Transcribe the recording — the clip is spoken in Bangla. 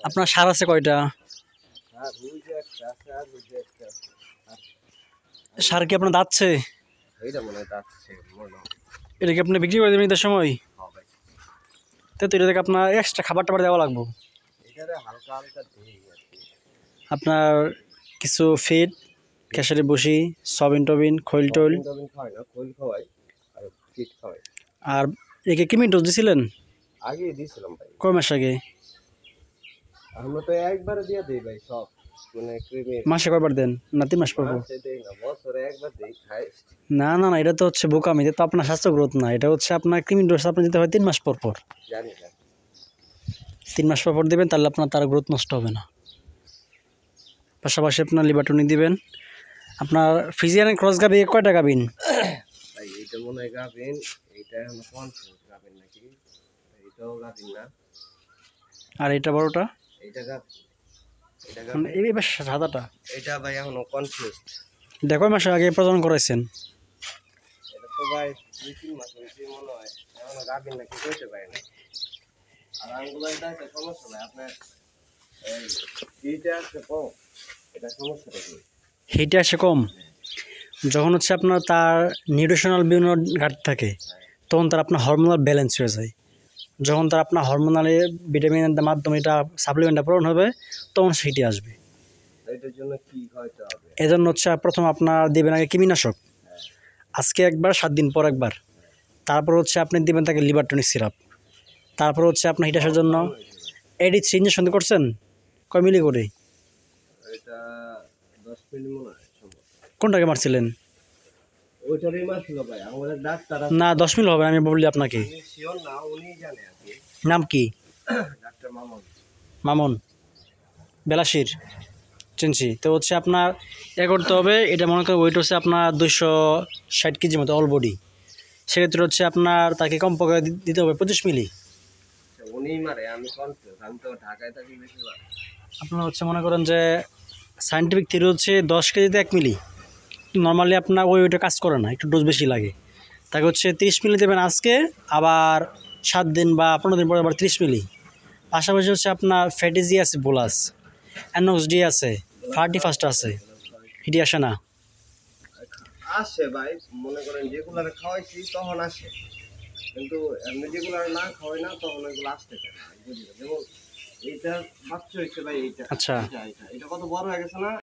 আপনার সার আছে কয়টা? সার কি আপনার দাচ্ছে? এটা কি আপনি বিক্রি করে দেবেন ঈদের সময়? তো এটা থেকে আপনার এক্সট্রা খাবার টাবার দেওয়া লাগবে। আপনার কিছু ফিড, খেসারি বসি, সবিন টবিন, খৈল টোল আর একে কি মিন ডোজ দিছিলেন? আগে দিয়েছিলাম ভাই। কয় মাস আগে? আমরা তো একবারে দিয়ে দেই ভাই সব, মানে মাসে কয়বার দেন? না 3 মাস পর পর? বছরে একবার দেই খাই। না না না, এটা তো হচ্ছে বোকামি, এটা তো আপনার স্বাস্থ্য গ্রোথ না, এটা হচ্ছে আপনার ক্রিমিন ডোজ আপনি দিতে হয় 3 মাস পর পর। জানি না 3 মাস পর পর দেবেন, তাহলে আপনার তার গ্রোথ নষ্ট হবে না। পাশাপাশি আপনার লিভারটনিক দিবেন। আপনার ফিজিয়ান ক্রস গাবি কয়টা গাবিন? ভাই এটা মনে হয় গাবিন, এটা হলো কনফিউজ গাবিন নাকি, এটাও গাবিন না। আর এটা বড়টা? এটা গাবিন, এটা মানে গাবিন, এই বেশ সাদাটা। এটা ভাই এখনো কনফিউজ। এটা কয় মাস আগে প্রজনন করাইছেন? এটা তো ভাই 2-3 মাস হয়েছে মনে হয়, এখনো গাবিন নাকি কইতে পারে না। আর আঙ্গুল এটা একটা সমস্যা নাই আপনার, এই এইটা আছে কম, এটা সমস্যাটা কি? হিটে আসে কম। যখন হচ্ছে আপনার তার নিউট্রিশনাল বিভিন্ন ঘাটতি থাকে, তখন তার আপনার হরমোনাল ব্যালেন্স হয়ে যায়। যখন তার আপনার হরমোনালে ভিটামিনের মাধ্যমে এটা সাপ্লিমেন্টটা পূরণ হবে, তখন সেটি আসবে। এটার জন্য কি খাওয়াতে হবে? এজন্য হচ্ছে প্রথম আপনার দিবেন আগে কৃমিনাশক, আজকে একবার 7 দিন পর একবার। তারপর হচ্ছে আপনি দিবেন তাকে লিভারটনিক সিরাপ। তারপর হচ্ছে আপনার হিট আসার জন্য AD3 ইঞ্জেকশন করছেন? কয় মিলি করে? এটা 10 মিলি মনে হয় সম্ভব। কোনটাকে মারছিলেন? ওইটারই মারছিল ভাই, আমাদের ডাক্তার না 10 মিলি হবে, আমি বলি আপনাকে। উনি শিওর না, উনি জানে আর কি। নাম কি? ডাক্তার মামুন। মামুন বেলাশির চিনছি। তো হচ্ছে আপনার করতে হবে, এটা মনে করেন ওয়েট হচ্ছে আপনার 260 কেজি মতো অল বডি। সেক্ষেত্রে হচ্ছে আপনার তাকে কমপক্ষে দিতে হবে 25 মিলি। উনি মারে, আমি কনফিউজ, আমি তো ঢাকায় থাকি বেশিরভাগ। আপনার হচ্ছে মনে করেন যে সায়েন্টিফিক থিওরি হচ্ছে 10 কেজিতে 1 মিলি। নর্মালি আপনার ওইটা কাজ করে না, একটু ডোজ বেশি লাগে। তাকে হচ্ছে 30 মিলি দেবেন আজকে, আবার 7 দিন বা 15 দিন পরে আবার 30 মিলি। পাশাপাশি হচ্ছে আপনার ফ্যাটিজি আছে, বোলাস, অ্যানোক্স-ডি আছে, ফার্টি ফাস্ট আছে। হিটি আসে না? আসে ভাই, মনে করেন যেগুলো খাওয়াইছি তখন আসে, কিন্তু এমনি যেগুলো না খাওয়াই না তখন ওইগুলো আসতে চায় না। যেমন এইটা বাচ্চা হয়েছে ভাই, এইটা আচ্ছা, এটা কত বড় হয়ে গেছে না।